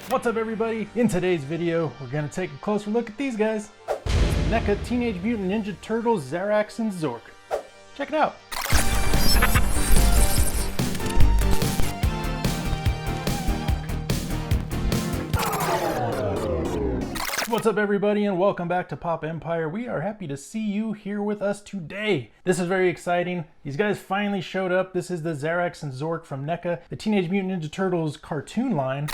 What's up everybody? In today's video, we're gonna take a closer look at these guys. NECA Teenage Mutant Ninja Turtles Zarax and Zork. Check it out. What's up everybody and welcome back to Pop Empire. We are happy to see you here with us today. This is very exciting. These guys finally showed up. This is the Zarax and Zork from NECA, the Teenage Mutant Ninja Turtles Cartoon Line.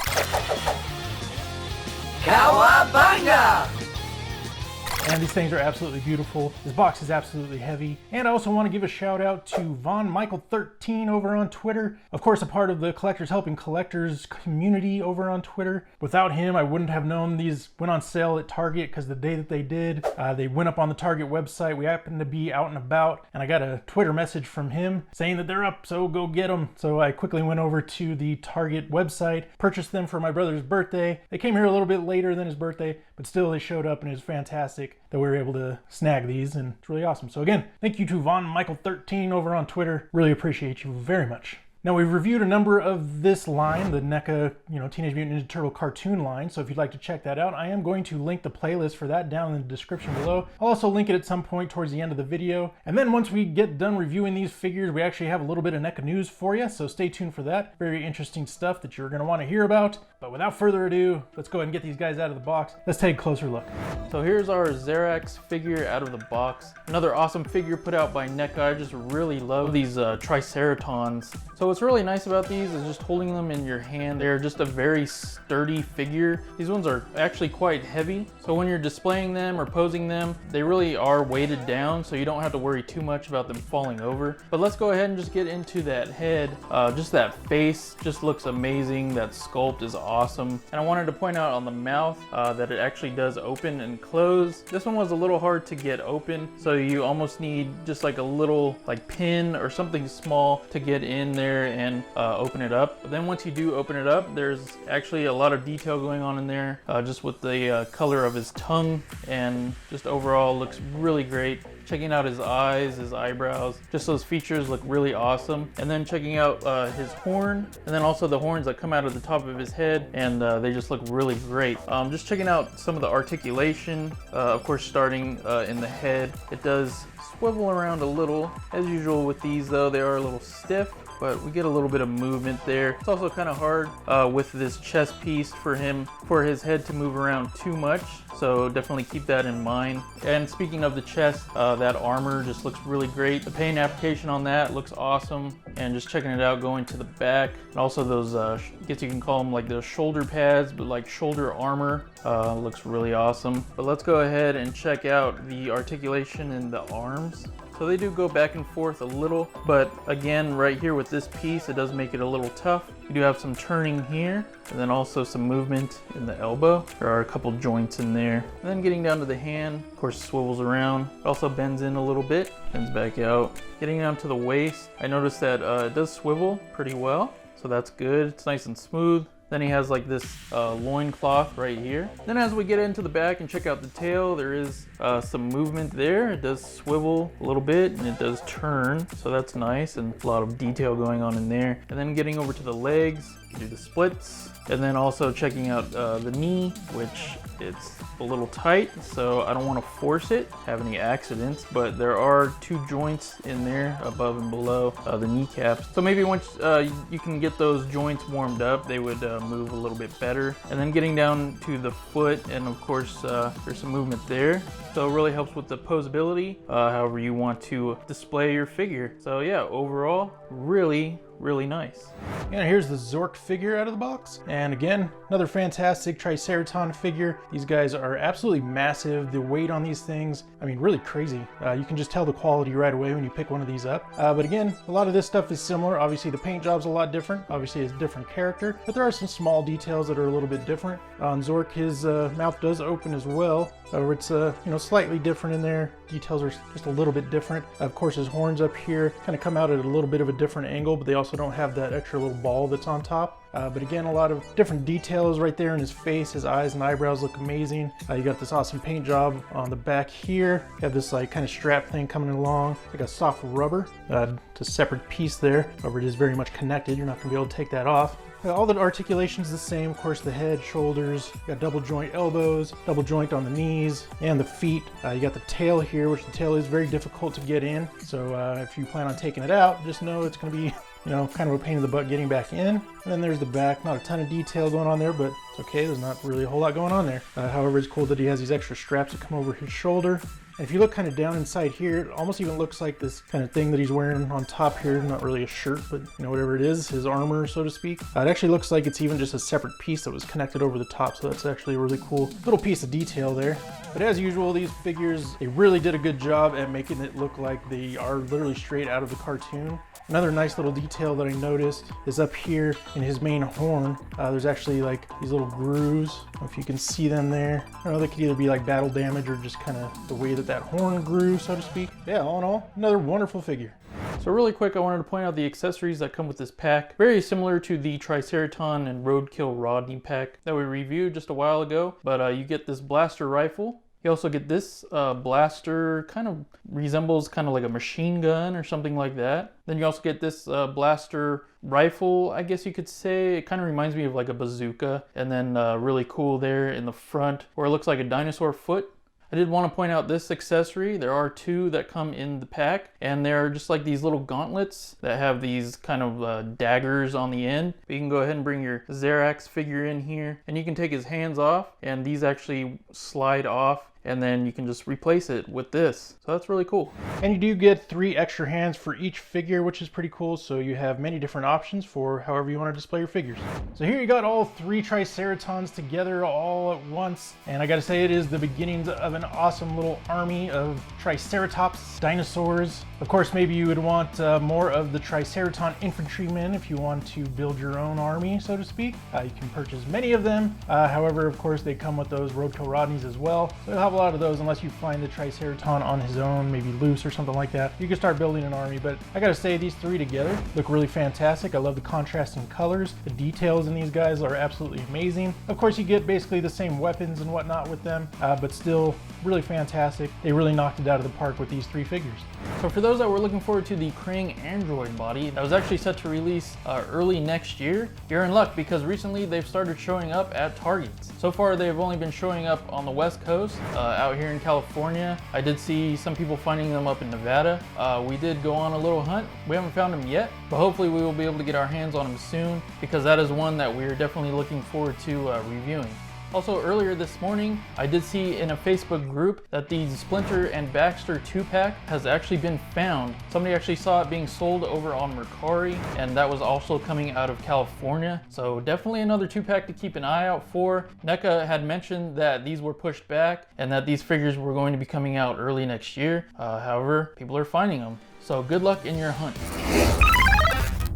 Cowabunga! And these things are absolutely beautiful. This box is absolutely heavy. And I also want to give a shout out to Von Michael 13 over on Twitter. Of course, a part of the Collectors Helping Collectors community over on Twitter. Without him, I wouldn't have known these went on sale at Target because the day that they did, they went up on the Target website. We happened to be out and about and I got a Twitter message from him saying that they're up, so go get them. So I quickly went over to the Target website, purchased them for my brother's birthday. They came here a little bit later than his birthday, but still they showed up and it was fantastic that we were able to snag these, and it's really awesome. So again, thank you to Von Michael 13 over on Twitter. Really appreciate you very much. Now we've reviewed a number of this line, the NECA, Teenage Mutant Ninja Turtle cartoon line. So if you'd like to check that out, I am going to link the playlist for that down in the description below. I'll also link it at some point towards the end of the video. And then once we get done reviewing these figures, we actually have a little bit of NECA news for you. So stay tuned for that. Very interesting stuff that you're gonna wanna hear about. But without further ado, let's go ahead and get these guys out of the box. Let's take a closer look. So here's our Zarax figure out of the box. Another awesome figure put out by NECA. I just really love these Triceratons. So what's really nice about these is just holding them in your hand. They're just a very sturdy figure. These ones are actually quite heavy. So when you're displaying them or posing them, they really are weighted down, so you don't have to worry too much about them falling over. But let's go ahead and just get into that head. Just that face just looks amazing. That sculpt is awesome. And I wanted to point out on the mouth that it actually does open and close. This one was a little hard to get open, so you almost need just like a little pin or something small to get in there and open it up. But then once you do open it up, there's actually a lot of detail going on in there, just with the color of his tongue, and just overall looks really great. Checking out his eyes, his eyebrows, just those features look really awesome. And then checking out his horn, and then also the horns that come out of the top of his head, and they just look really great. Just checking out some of the articulation, of course starting in the head. It does swivel around a little. As usual with these though, they are a little stiff, but we get a little bit of movement there. It's also kind of hard with this chest piece for his head to move around too much, so definitely keep that in mind. And speaking of the chest, that armor just looks really great. The paint application on that looks awesome, and just checking it out going to the back, and also those I guess you can call them like those shoulder pads, but like shoulder armor, looks really awesome. But let's go ahead and check out the articulation in the arms. So they do go back and forth a little, but again, right here with this piece, it does make it a little tough. You do have some turning here, and then also some movement in the elbow. There are a couple joints in there. And then getting down to the hand, of course, swivels around. It also bends in a little bit, bends back out. Getting down to the waist, I noticed that it does swivel pretty well, so that's good. It's nice and smooth. Then he has like this loin cloth right here. Then as we get into the back and check out the tail, there is some movement there. It does swivel a little bit and it does turn, so that's nice, and a lot of detail going on in there. And then getting over to the legs, you do the splits. And then also checking out the knee, which it's a little tight, so I don't want to force it, have any accidents, but there are two joints in there above and below the kneecaps. So maybe once you can get those joints warmed up, they would move a little bit better. And then getting down to the foot, and of course there's some movement there. So it really helps with the posability, however you want to display your figure. So yeah, overall, really nice. And here's the Zork figure out of the box. And again, another fantastic Triceraton figure. These guys are absolutely massive. The weight on these things, I mean, really crazy. You can just tell the quality right away when you pick one of these up. But again, a lot of this stuff is similar. Obviously the paint job's a lot different. Obviously it's a different character, but there are some small details that are a little bit different. On Zork, his mouth does open as well. However, it's slightly different in there. Details are just a little bit different. Of course, his horns up here kind of come out at a little bit of a different angle, but they also don't have that extra little ball that's on top. But again, a lot of different details right there in his face. His eyes and eyebrows look amazing. You got this awesome paint job on the back here. You have this like kind of strap thing coming along, like a soft rubber. It's a separate piece there. However, it is very much connected. You're not gonna be able to take that off. All the articulation's the same. Of course, the head, shoulders, you got double joint elbows, double joint on the knees and the feet. You got the tail here, which the tail is very difficult to get in. So if you plan on taking it out, just know it's going to be, kind of a pain in the butt getting back in. And then there's the back. Not a ton of detail going on there, but it's okay. There's not really a whole lot going on there. However, it's cool that he has these extra straps that come over his shoulder. And if you look kind of down inside here, it almost even looks like this kind of thing that he's wearing on top here. Not really a shirt, but whatever it is, his armor, so to speak. It actually looks like it's even just a separate piece that was connected over the top. So that's actually a really cool little piece of detail there. But as usual, these figures, they really did a good job at making it look like they are literally straight out of the cartoon. Another nice little detail that I noticed is up here in his main horn. There's actually like these little grooves. I don't know if you can see them there. I don't know, they could either be like battle damage or just kind of the way that horn grew, so to speak. Yeah, all in all, another wonderful figure. So really quick, I wanted to point out the accessories that come with this pack. Very similar to the Triceraton and Roadkill Rodney pack that we reviewed just a while ago. But you get this blaster rifle. You also get this blaster, kind of resembles kind of like a machine gun or something like that. Then you also get this blaster rifle, I guess you could say. It kind of reminds me of like a bazooka. And then really cool there in the front, where it looks like a dinosaur foot. I did want to point out this accessory. There are two that come in the pack, and they're just like these little gauntlets that have these kind of daggers on the end. But you can go ahead and bring your Zarax figure in here, and you can take his hands off, and these actually slide off, and then you can just replace it with this. So that's really cool. And you do get 3 extra hands for each figure, which is pretty cool. So you have many different options for however you want to display your figures. So here you got all 3 Triceratons together all at once. And I gotta say, it is the beginnings of an awesome little army of Triceratops dinosaurs. Of course, maybe you would want more of the Triceraton infantrymen if you want to build your own army, so to speak. You can purchase many of them. However, of course, they come with those Roadkill Rodneys as well. So you'll have a lot of those unless you find the Triceraton on his own, maybe loose or something like that. You can start building an army, but I gotta say, these 3 together look really fantastic. I love the contrasting colors. The details in these guys are absolutely amazing. Of course, you get basically the same weapons and whatnot with them, but still really fantastic. They really knocked it out of the park with these 3 figures. So for those that were looking forward to the Krang Android body, that was actually set to release early next year, you're in luck, because recently they've started showing up at Targets. So far, they've only been showing up on the West Coast, out here in California. I did see some people finding them up in Nevada. We did go on a little hunt. We haven't found them yet, but hopefully we will be able to get our hands on them soon, because that is one that we're definitely looking forward to reviewing. Also, earlier this morning, I did see in a Facebook group that the Splinter and Baxter 2-pack has actually been found. Somebody actually saw it being sold over on Mercari, and that was also coming out of California. So definitely another 2-pack to keep an eye out for. NECA had mentioned that these were pushed back and that these figures were going to be coming out early next year. However, people are finding them. So good luck in your hunt.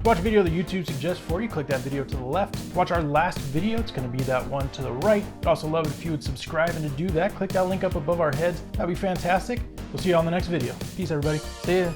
Watch a video that YouTube suggests for you, click that video to the left. Watch our last video, it's gonna be that one to the right. I'd also love it if you would subscribe, and to do that, click that link up above our heads. That'd be fantastic. We'll see you on the next video. Peace, everybody. See ya.